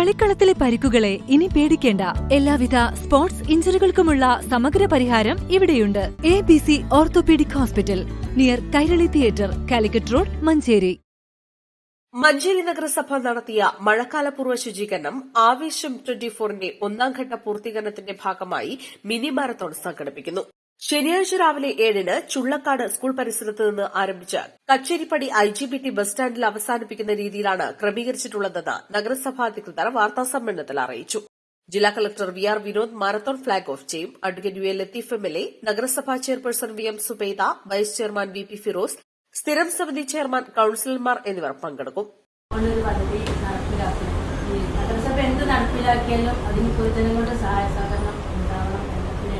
കളിക്കളത്തിലെ പരിക്കുകളെ ഇനി പേടിക്കേണ്ട. എല്ലാവിധ സ്പോർട്സ് ഇഞ്ചുറികൾക്കുമുള്ള സമഗ്ര പരിഹാരം ഇവിടെയുണ്ട്. ABC orthopaedic hospital, near Kairali theatre, Calicut road, Manjeri. Manjeri നഗരസഭ നടത്തിയ മഴക്കാലപൂർവ്വ ശുചീകരണം ആവേശം 24ന്റെ ഒന്നാംഘട്ട പൂർത്തീകരണത്തിന്റെ ഭാഗമായി മിനി മാരത്തോൺ സംഘടിപ്പിക്കുന്നു. ശനിയാഴ്ച രാവിലെ 7-ന് ചുള്ളക്കാട് സ്കൂൾ പരിസരത്ത് നിന്ന് ആരംഭിച്ച് കച്ചേരിപ്പടി IGBT ബസ് സ്റ്റാൻഡിൽ അവസാനിപ്പിക്കുന്ന രീതിയിലാണ് ക്രമീകരിച്ചിട്ടുള്ളതെന്ന് നഗരസഭാ അധികൃതർ വാർത്താസമ്മേളനത്തിൽ അറിയിച്ചു. ജില്ലാ collector VR Vinod marathon flag off ചെയ്യും. അഡ്വക്കേറ്റ് UL ലത്തീഫ് MLA, നഗരസഭാ chairperson VM Subaida, vice chairman VP Firoz, സ്ഥിരം സമിതി ചെയർമാൻ, കൌൺസിലർമാർ എന്നിവർ പങ്കെടുക്കും. നഗരസഭ എന്ത് നടപ്പിലാക്കിയാലും അതിന് പൊതുജനങ്ങളുടെ സഹായ സഹകരണം ഉണ്ടാവണം.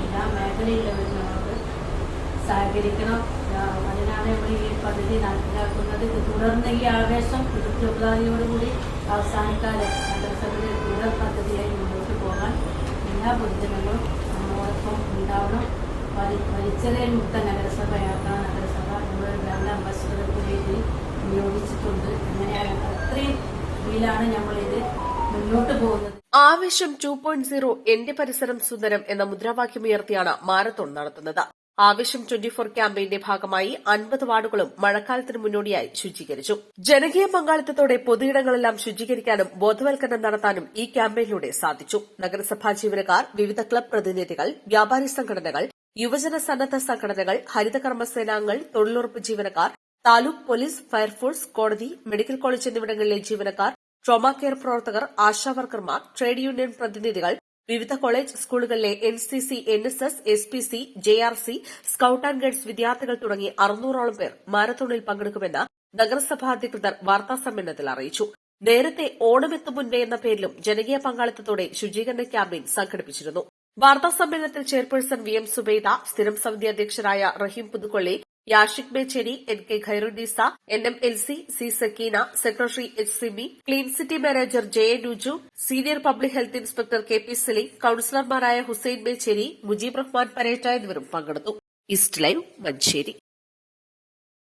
എല്ലാ മേഖലയിലും സഹകരിക്കണം. അതിനാണ് നമ്മൾ ഈ പദ്ധതി നടപ്പിലാക്കുന്നത്. തുടർന്ന് ഈ ആവേശം കൃത്യപ്രാധിയോടുകൂടി അവസാനിക്കാതെ നഗരസഭയുടെ തുടർ പദ്ധതിയായി മുന്നോട്ട് പോകാൻ എല്ലാ പൊതുജനങ്ങളും നമ്മോടൊപ്പം ഉണ്ടാവണം. വലിച്ചെറിയൽ മുക്ത നഗരസഭയാക്കാൻ നഗരസഭ നമ്മുടെ ബ്രാൻഡ് അംബാസിഡർക്ക് വേണ്ടി നിയോഗിച്ചിട്ടുണ്ട്. അങ്ങനെയാണ് അത്രയും ഇതിലാണ് നമ്മളിത് മുന്നോട്ട് പോകുന്നത്. ആവേശം 2.0 എന്റെ പരിസരം സുന്ദരം എന്ന മുദ്രാവാക്യമുയർത്തിയാണ് മാരത്തോൺ നടത്തുന്നത്. ആവേശം 24 ക്യാമ്പയിന്റെ ഭാഗമായി 50 വാർഡുകളും മഴക്കാലത്തിന് മുന്നോടിയായി ശുചീകരിച്ചു. ജനകീയ പങ്കാളിത്തത്തോടെ പൊതുയിടങ്ങളെല്ലാം ശുചീകരിക്കാനും ബോധവൽക്കരണം നടത്താനും ഈ ക്യാമ്പയിനിലൂടെ സാധിച്ചു. നഗരസഭാ ജീവനക്കാർ, വിവിധ ക്ലബ് പ്രതിനിധികൾ, വ്യാപാരി സംഘടനകൾ, യുവജന സന്നദ്ധ സംഘടനകൾ, ഹരിത കർമ്മസേനാംഗങ്ങൾ, തൊഴിലുറപ്പ് ജീവനക്കാർ, താലൂക്ക് പോലീസ്, ഫയർഫോഴ്സ്, കോടതി, മെഡിക്കൽ കോളേജ് എന്നിവിടങ്ങളിലെ ജീവനക്കാർ, ട്രോമാ കെയർ പ്രവർത്തകർ, ആശാവർക്കർമാർ, ട്രേഡ് യൂണിയൻ പ്രതിനിധികൾ, വിവിധ കോളേജ് സ്കൂളുകളിലെ NCC, NSS, SPC, JRC, scout and guides വിദ്യാർത്ഥികൾ തുടങ്ങി 600ഓളം പേർ മാരത്തോണിൽ പങ്കെടുക്കുമെന്ന് നഗരസഭാ അധികൃതർ വാർത്താസമ്മേളനത്തിൽ അറിയിച്ചു. നേരത്തെ ഓണമെത്തും മുൻപേ എന്ന പേരിലും ജനകീയ പങ്കാളിത്തത്തോടെ ശുചീകരണ ക്യാമ്പയിൻ സംഘടിപ്പിച്ചിരുന്നു. വാർത്താസമ്മേളനത്തിൽ ചെയർപേഴ്സൺ VM സുബൈദ, സ്ഥിരം സമിതി അധ്യക്ഷരായ Rahim Puthukolli, Yashik Mecheri, NK Khairunnisa, NMLC, C Sakkeena, secretary HCB, clean city manager JA Nuju, senior public health inspector KP Saleem, കൌൺസിലർമാരായ ഹുസൈൻ മേച്ചേരി, മുജീബ് റഹ്മാൻ പരേറ്റ എന്നിവരും പങ്കെടുത്തു. East live, Manjeri.